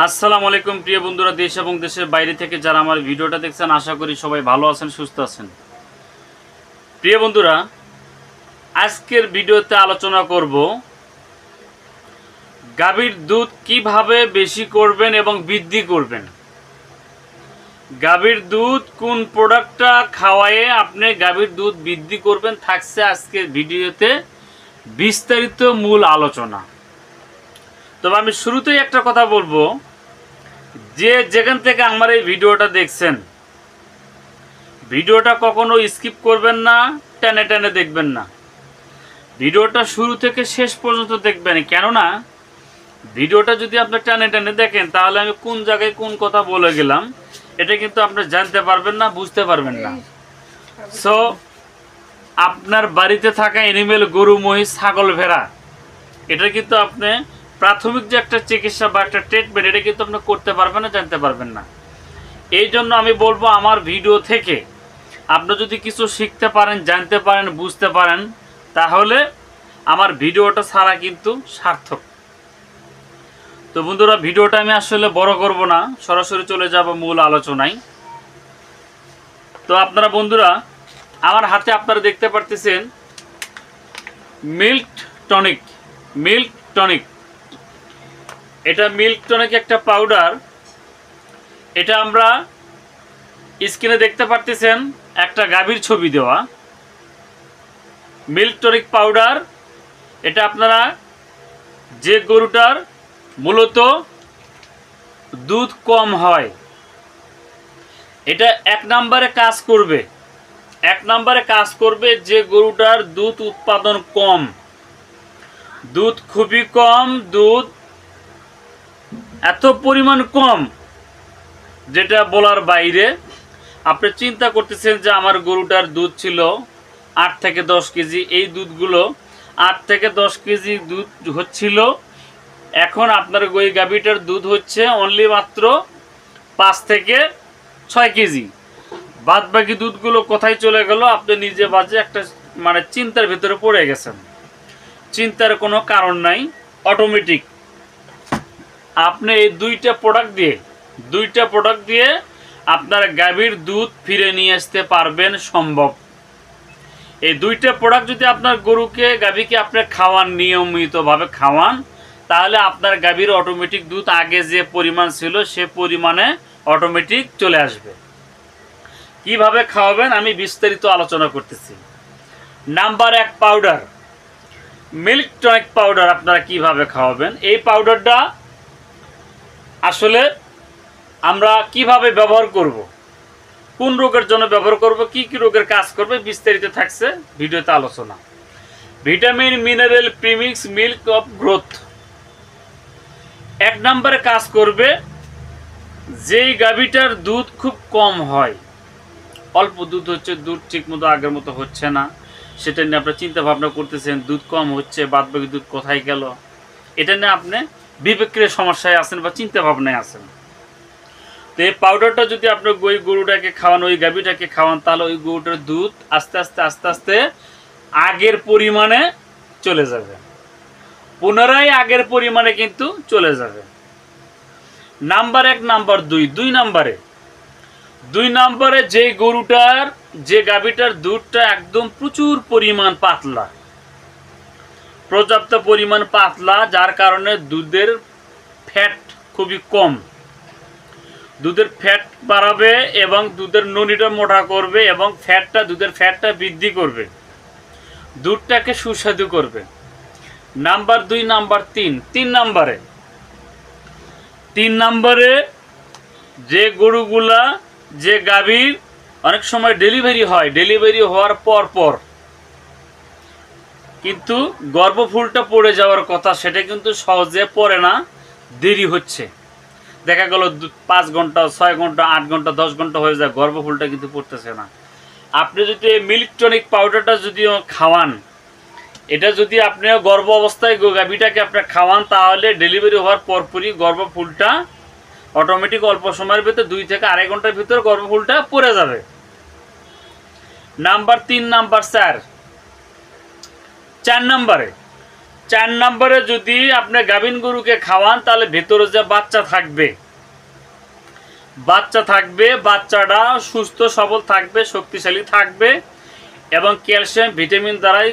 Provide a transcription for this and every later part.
আসসালামু আলাইকুম প্রিয় বন্ধুরা, দেশ এবং দেশের বাইরে থেকে যারা আমার ভিডিওটা দেখছেন, আশা করি সবাই ভালো আছেন, সুস্থ আছেন। প্রিয় বন্ধুরা, আজকের ভিডিওতে আলোচনা করব গাভীর দুধ কিভাবে বেশি করবেন এবং বৃদ্ধি করবেন। গাভীর দুধ কোন প্রোডাক্টটা খাওয়ায়ে আপনি গাভীর দুধ বৃদ্ধি করবেন থাকছে আজকের ভিডিওতে বিস্তারিত মূল আলোচনা। তবে আমি শুরুতেই একটা কথা বলবো, যে যেখান থেকে আমার এই ভিডিওটা দেখছেন, ভিডিওটা কখনো স্কিপ করবেন না, টেনে টেনে দেখবেন না। ভিডিওটা শুরু থেকে শেষ পর্যন্ত দেখবেন, কেননা ভিডিওটা যদি আপনি টেনে টেনে দেখেন তাহলে আমি কোন জায়গায় কোন কথা বলে গেলাম এটা কিন্তু আপনি জানতে পারবেন না, বুঝতে পারবেন না। সো আপনার বাড়িতে থাকা এনিমেল, গরু, মহিষ, ছাগল, ভেড়া, এটা কিন্তু আপনি প্রাথমিক যে একটা চিকিৎসা বা একটা ট্রিটমেন্ট, এটা কিন্তু আপনি করতে পারবেন না, জানতে পারবেন না। এই জন্য আমি বলবো, আমার ভিডিও থেকে আপনি যদি কিছু শিখতে পারেন, জানতে পারেন, বুঝতে পারেন, তাহলে আমার ভিডিওটা ছাড়া কিন্তু সার্থক। তো বন্ধুরা, ভিডিওটা আমি আসলে বড় করব না, সরাসরি চলে যাব মূল আলোচনায়। তো আপনারা বন্ধুরা, আমার হাতে আপনারা দেখতে পারতেছেন মিল্ক টনিক। এটা মিল্ক টনিক একটা পাউডার। এটা আমরা স্ক্রিনে দেখতে পারতেছেন, একটা গাভীর ছবি দেওয়া মিল্ক টনিক পাউডার। এটা আপনারা যে গরুটার মূলত দুধ কম হয়, এটা এক নম্বরে কাজ করবে। যে গরুটার দুধ উৎপাদন কম, দুধ খুবই কম, দুধ এত পরিমাণ কম যেটা বলার বাইরে। আপনি চিন্তা করতেছেন যে আমার গরুটার দুধ ছিল 8 থেকে 10 কেজি, এই দুধগুলো 8 থেকে 10 কেজি দুধ হচ্ছিল, এখন আপনার ওই গাভীটার দুধ হচ্ছে অনলি মাত্র 5 থেকে 6 কেজি। বাদ বাকি দুধগুলো কোথায় চলে গেল, আপনি নিজে বাজে একটা চিন্তার ভিতরে পড়ে গেছেন। চিন্তার কোনো কারণ নাই, অটোমেটিক আপনি এই দুইটা প্রোডাক্ট দিয়ে আপনার গাভীর দুধ ফিরে নিয়ে আসতে পারবেন, সম্ভব। এই দুইটা প্রোডাক্ট যদি আপনার গাভীকে আপনি খাওয়ান, নিয়মিতভাবে খাওয়ান, তাহলে আপনার গাভীর অটোমেটিক দুধ আগে যে পরিমাণ ছিল সে পরিমাণে অটোমেটিক চলে আসবে। কিভাবে খাওয়াবেন আমি বিস্তারিত আলোচনা করতেছি। Number 1 powder, milk tonic powder আপনারা কিভাবে খাওয়াবেন। এই পাউডারটা আসলে আমরা কিভাবে ব্যবহার করব, কোন রোগের জন্য ব্যবহার করব, কি কি রোগের কাজ করবে, বিস্তারিত থাকছে ভিডিওতে আলোচনা। Vitamin mineral premix milk of growth. এক নম্বরে কাজ করবে, যেই গাভীটার দুধ খুব কম হয়, অল্প দুধ হচ্ছে, দুধ ঠিক মতো আগের মতো হচ্ছে না, সেটা নিয়ে আপনার চিন্তা ভাবনা করতেছেন, দুধ কম হচ্ছে, বাদ বাকি দুধ কোথায় গেল, এটা নিয়ে আপনি বিবেকের সমস্যায় আছেন বা চিন্তা ভাবনায় আছেন। তো এই পাউডারটা যদি আপনি ওই গরুটাকে খাওয়ান, ওই গাভীটাকে খাওয়ান, তাহলে ওই গরুটার দুধ আস্তে আস্তে আগের পরিমাণে চলে যাবে, পুনরায় আগের পরিমাণে কিন্তু চলে যাবে। নাম্বার 1। নাম্বার 2, 2 নম্বরে যে গাভীটার দুধটা একদম প্রচুর পরিমাণ পাতলা, পর্যাপ্ত পরিমাণ পাতলা, যার কারণে দুধের ফ্যাট খুবই কম, দুধের ফ্যাট বাড়াবে এবং দুধের ননিটা মোটা করবে এবং দুধের ফ্যাটটা বৃদ্ধি করবে, দুধটাকে সুস্বাদু করবে। নাম্বার 2। নাম্বার 3, 3 নম্বরে যে গরুগুলা, যে গাভীর অনেক সময় ডেলিভারি হয়, ডেলিভারি হওয়ার পর কিন্তু গর্ভফুলটা পড়ে যাওয়ার কথা, সেটা কিন্তু সহজে পড়ে না, দেরি হচ্ছে। দেখা গেল 5 ঘন্টা, 6 ঘন্টা, 8 ঘন্টা, 10 ঘন্টা হয়ে যায়, গর্ভফুলটা কিন্তু পড়তেছে না। আপনি যদি মিল্ক টনিক পাউডারটা যদি খাওয়ান, এটা যদি আপনি গর্ভ অবস্থায় গাভীটাকে আপনি খাওয়ান, তাহলে ডেলিভারি হওয়ার পরপরই গর্ভফুলটা অটোমেটিক অল্প সময়ের ভিতরে 2 থেকে আড়াই ঘন্টার ভিতরে গর্ভফুলটা পড়ে যাবে। নাম্বার 3। নাম্বার 4 নম্বরে 4 নম্বরে যদি আপনি গাভীন গরুকে খাওয়ান তাহলে ভেতরে যে বাচ্চা থাকবে, বাচ্চাটা সুস্থ সবল থাকবে, শক্তিশালী থাকবে এবং ক্যালসিয়াম ভিটামিন দ্বারাই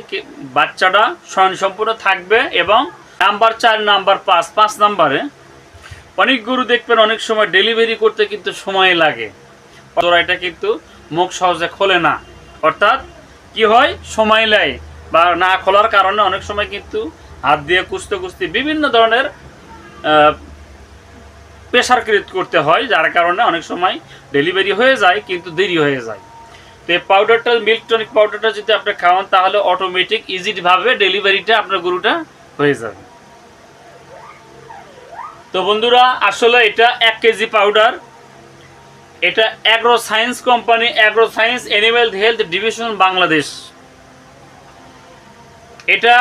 বাচ্চাটা স্বয়ংসম্পূর্ণ থাকবে। এবং নাম্বার 4, নাম্বার 5 নম্বরে অনেক গরু দেখবেন অনেক সময় ডেলিভারি করতে কিন্তু সময় লাগে, এটা কিন্তু মুখ সহজে খোলে না, অর্থাৎ কি হয় সময় লাগে বা না খোলার কারণে অনেক সময় কিন্তু হাত দিয়ে কুচতে বিভিন্ন ধরনের প্রেশার ক্রিয়েট করতে হয়, যার কারণে অনেক সময় ডেলিভারি হয়ে যায় কিন্তু দেরি হয়ে যায়। তো এই পাউডারটা, মিল্ক টনিক পাউডারটা যদি আপনি খাওয়ান তাহলে অটোমেটিক ইজিভাবে ডেলিভারিটা আপনার গরুটা হয়ে যাবে। তো বন্ধুরা আসলে এটা 1 কেজি পাউডার, এটা agro science company, agro science animal health division Bangladesh. এটা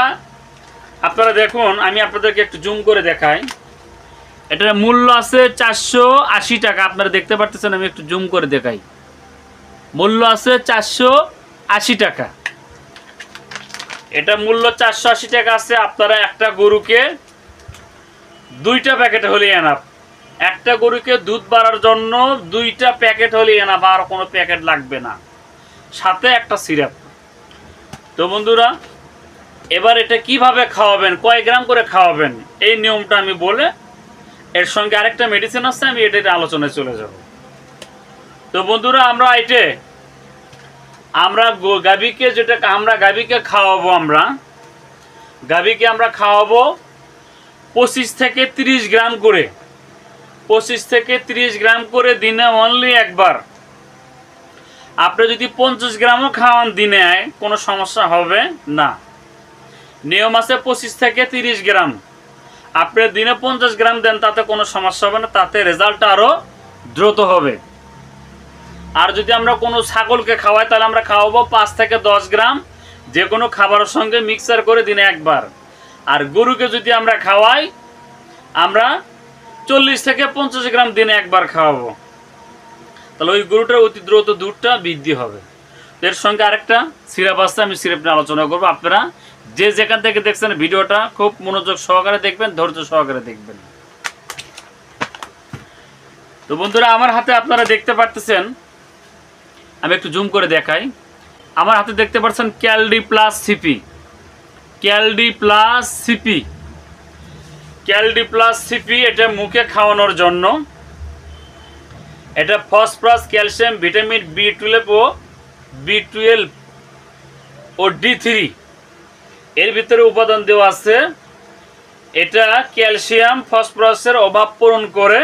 আপনারা দেখুন, আমি আপনাদেরকে একটু জুম করে দেখাই। এটার মূল্য আছে 480 টাকা, আপনারা দেখতে পাচ্ছেন, আমি একটু জুম করে দেখাই। মূল্য আছে 480 টাকা, এটা মূল্য 480 টাকা আছে। আপনারা একটা গরুকে 2টা প্যাকেট হলে এনাফ, একটা গরুকে দুধ বাড়ার জন্য 2টা প্যাকেট হলে এনাফ, আর কোনো প্যাকেট লাগবে না, সাথে একটা সিরাপ। তো বন্ধুরা এবার এটা কিভাবে খাওয়াবেন, কয় গ্রাম করে খাওয়াবেন, এই নিয়মটা আমি বলে এর সঙ্গে আরেকটা মেডিসিন আছে, আমি এটা আলোচনায় চলে যাব। তো বন্ধুরা আমরা গাভীকে যেটা গাভীকে খাওয়াবো, আমরা খাওয়াবো 25 থেকে 30 গ্রাম করে, 25 থেকে 30 গ্রাম করে দিনে অনলি একবার। আপনি যদি 50 গ্রামও খাওয়ান দিনে কোনো সমস্যা হবে না। নিয়ম আছে 25 থেকে 30 গ্রাম, আপনি দিনে 50 গ্রাম দেন তাতে কোনো সমস্যা হবে না, তাতে রেজাল্ট আরও দ্রুত হবে। আর যদি আমরা কোনো ছাগলকে খাওয়াই তাহলে আমরা খাওয়াবো 5 থেকে 10 গ্রাম যে কোনো খাবারের সঙ্গে মিক্সার করে দিনে একবার। আর গরুকে যদি আমরা খাওয়াই আমরা 40 থেকে 50 গ্রাম দিনে একবার খাওয়াবো, তাহলে ওই গরুটার অতি দ্রুত দুধটা বৃদ্ধি হবে। এর সঙ্গে আরেকটা সিরাপ আছে, আমি সিরাপ নিয়ে আলোচনা করবো। আপনারা যে যেখান থেকে দেখছেন ভিডিওটা খুব মনোযোগ সহকারে দেখবেন, ধৈর্য সহকারে দেখবেন। তো বন্ধুরা আমার হাতে আপনারা দেখতে পাচ্ছেন, আমি একটু জুম করে দেখাই। আমার হাতে দেখতে পাচ্ছেন ক্যালডি প্লাস সিপি, ক্যালডি প্লাস সিপি, এটা মুখে খাওয়ানোর জন্য। এটা ফসফরাস, ক্যালসিয়াম, ভিটামিন B12 ও D3 এর ভিতরে উপাদান দেওয়া আছে। এটা ক্যালসিয়াম ফসফরাসের অভাব পূরণ করে।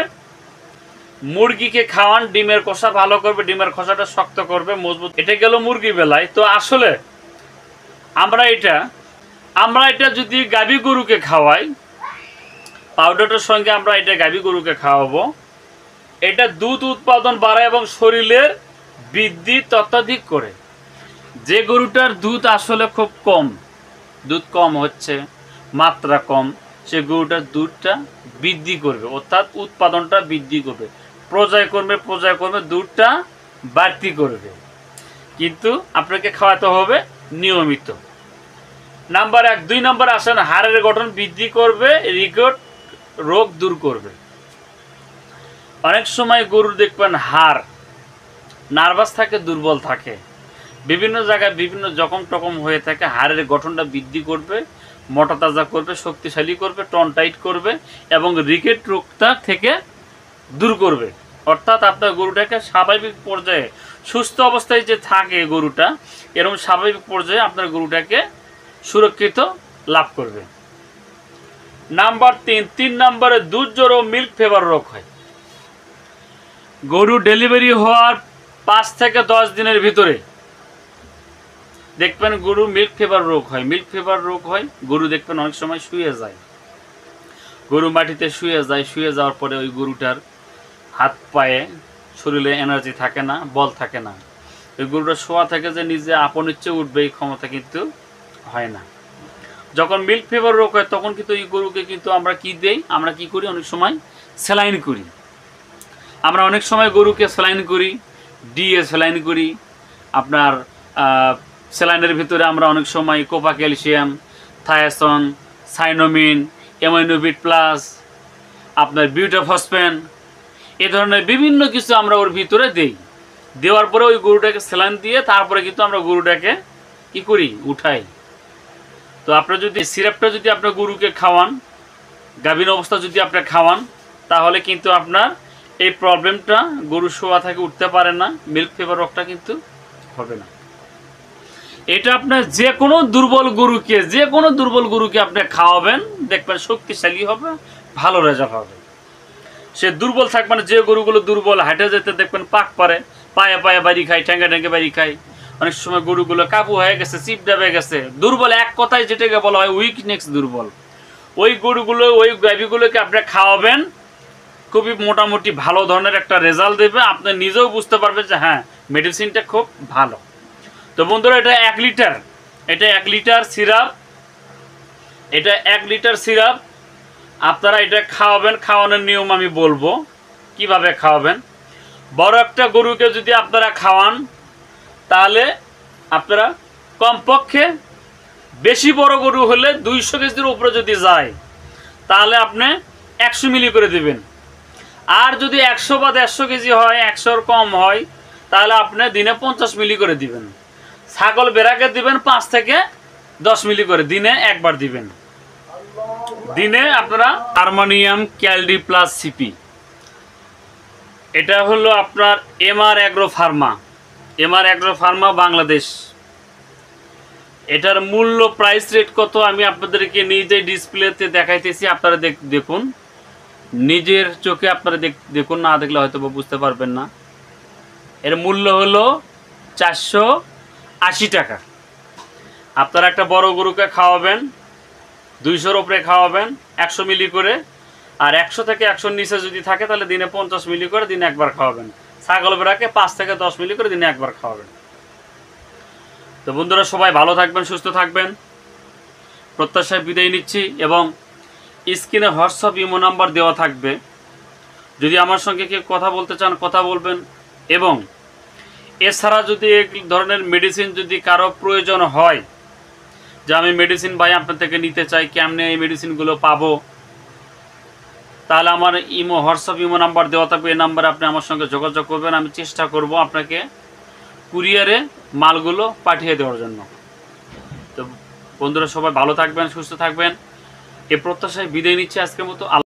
মুরগিকে খাওয়ান, ডিমের কষা ভালো করবে, ডিমের খোসাটা শক্ত করবে, মজবুত। এটা গেল মুরগি বেলায়। তো আসলে আমরা এটা যদি গাভী গরুকে খাওয়াই, পাউডারটার সঙ্গে আমরা এটা গাভী গরুকে খাওয়াবো, এটা দুধ উৎপাদন বাড়ায় এবং শরীরের বৃদ্ধি তত্ত্বাধিক করে। যে গরুটার দুধ আসলে খুব কম, দুধ কম হচ্ছে, মাত্রা কম, সে গরুটার দুধটা বৃদ্ধি করবে, অর্থাৎ উৎপাদনটা বৃদ্ধি করবে, প্রজনন করবে, দুধটা বাড়তি করবে। কিন্তু আপনাকে খাওয়াতে হবে নিয়মিত। নাম্বার 1। 2 নম্বর আসেন হাড়ের গঠন বৃদ্ধি করবে, রিকেট রোগ দূর করবে। অনেক সময় গরুর দেখবেন হাড় নার্ভাস থাকে, দুর্বল থাকে, বিভিন্ন জায়গায় বিভিন্ন জখম টকম হয়ে থাকে। হাড়ের গঠনটা বৃদ্ধি করবে, মোটা তাজা করবে, শক্তিশালী করবে, টন টাইট করবে এবং রিকেট রোগটা থেকে দূর করবে। অর্থাৎ আপনার গরুটাকে স্বাভাবিক পর্যায়ে, সুস্থ অবস্থায় যে থাকে গরুটা, এরকম স্বাভাবিক পর্যায়ে আপনার গরুটাকে সুরক্ষিত লাভ করবে। নাম্বার 3 নম্বরে দুধ জ্বর ও মিল্ক ফিভার রোগ হয়। গরু ডেলিভারি হওয়ার 5 থেকে 10 দিনের ভিতরে দেখবেন গরু মিল্ক ফিভার রোগ হয়। গরু দেখবেন অনেক সময় শুয়ে যায়, গরু মাটিতে শুয়ে যাওয়ার পরে ওই গরুটার হাত পায়ে শরীরে এনার্জি থাকে না, বল থাকে না। ওই গরুটা শোয়া থেকে যে নিজে আপন ইচ্ছে উঠবে এই ক্ষমতা কিন্তু হয় না। যখন মিল্ক ফিভার রোগ হয় তখন কিন্তু এই গরুকে কিন্তু আমরা কি দেই, আমরা কি করি, অনেক সময় স্যালাইন করি। আমরা অনেক সময় গরুকে স্যালাইন করি, ডিএ স্যালাইন করি। আপনার স্যালাইনের ভিতরে আমরা অনেক সময় কোপা ক্যালসিয়াম, থায়াসন, সাইনোমিন, এমাইনোভিট প্লাস, আপনার বিউটাফসফেন, এ ধরনের বিভিন্ন কিছু আমরা ওর ভিতরে দিই। দেওয়ার পরে ওই গরুটাকে স্যালাইন দিয়ে তারপরে কিন্তু আমরা গরুটাকে কী করি, উঠাই। তো আপনার যদি সিরাপটা যদি আপনার গরুকে খাওয়ান, গাভীন অবস্থা যদি আপনি খাওয়ান, তাহলে কিন্তু আপনার এই প্রবলেমটা গরু শোয়া থেকে উঠতে পারে না, মিল্ক ফিভার রোগটা কিন্তু হবে না। এটা আপনার যে কোনো দুর্বল গরুকে আপনি খাওয়াবেন, দেখবেন শক্তিশালী হবে, ভালো রেজাল্ট হবে। সে দুর্বল থাকবে না। যে গরুগুলো দুর্বল, হাঁটে যেতে দেখবেন পাক পারে, পায়ে পায়ে বাড়ি খায়, ঠ্যাঙ্গে ঠ্যাঙ্গে বাড়ি খায়, অনেক সময় গরুগুলো কাবু হয়ে গেছে, চিপডা হয়ে গেছে, দুর্বল, এক কথায় যেটাকে বলা হয় উইকনেস, দুর্বল। ওই গরুগুলো, ওই গাভীগুলোকে আপনি খাওয়াবেন, খুবই মোটামুটি ভালো ধরনের একটা রেজাল্ট দেবে। আপনি নিজেও বুঝতে পারবেন যে হ্যাঁ, মেডিসিনটা খুব ভালো। তো বন্ধুরা, এটা 1 লিটার, এটা 1 লিটার সিরাপ, এটা 1 লিটার সিরাপ। আপনারা এটা খাওয়াবেন। খাওয়ানোর নিয়ম আমি বলবো কিভাবে খাওয়াবেন। বড় একটা গরুকে যদি আপনারা খাওয়ান, তাহলে আপনারা কমপক্ষে, বেশি বড় গরু হলে 200 কেজির উপরে যদি যায়, তাহলে আপনি 100 মিলি করে দিবেন। আর যদি 100 বা 150 কেজি হয়, 100-র কম হয়, তাহলে আপনি দিনে 50 মিলি করে দিবেন। ছাগল বেড়াকে দিবেন 5 থেকে 10 মিলি করে, দিনে একবার দিবেন। দিনে আপনারা হারমোনিয়াম ক্যালডি প্লাস সিপি, এটা হলো আপনার এমআর অ্যাগ্রো ফার্মা বাংলাদেশ। এটার মূল্য প্রাইস রেট কত আমি আপনাদেরকে নিজেই ডিসপ্লেতে দেখাইতেছি, আপনারা দেখুন, নিজের চোখে আপনারা দেখুন, না দেখলে হয়তো বুঝতে পারবেন না। এর মূল্য হলো 480 টাকা। আপনারা একটা বড় গরুকে খাওয়াবেন, 200-র উপরে খাওয়াবেন 100 মিলি করে, আর 100 থেকে 100-র নিচে যদি থাকে তাহলে দিনে 50 মিলি করে, দিনে একবার খাওয়াবেন। ছাগল বেড়াকে 5 থেকে 10 মিলি করে দিনে একবার খাওয়াবেন। তো বন্ধুরা, সবাই ভালো থাকবেন, সুস্থ থাকবেন, প্রত্যাশায় বিদায় নিচ্ছি। এবং স্ক্রিনে হোয়াটসঅ্যাপ ইমো নাম্বার দেওয়া থাকবে, যদি আমার সঙ্গে কেউ কথা বলতে চান কথা বলবেন। এবং এছাড়া যদি এক ধরনের মেডিসিন যদি কারো প্রয়োজন হয়, যে আমি মেডিসিন ভাই আপনার থেকে নিতে চাই, কেমনে এই মেডিসিনগুলো পাবো, তাহলে আমার হোয়াটসঅ্যাপ ইমো নাম্বার দেওয়া থাকবে। এই নাম্বারে আপনি আমার সঙ্গে যোগাযোগ করবেন। আমি চেষ্টা করব আপনাকে কুরিয়ারে মালগুলো পাঠিয়ে দেওয়ার জন্য। তো বন্ধুরা, সবাই ভালো থাকবেন, সুস্থ থাকবেন, এ প্রত্যাশায় বিদায় নিচ্ছি আজকের মতো।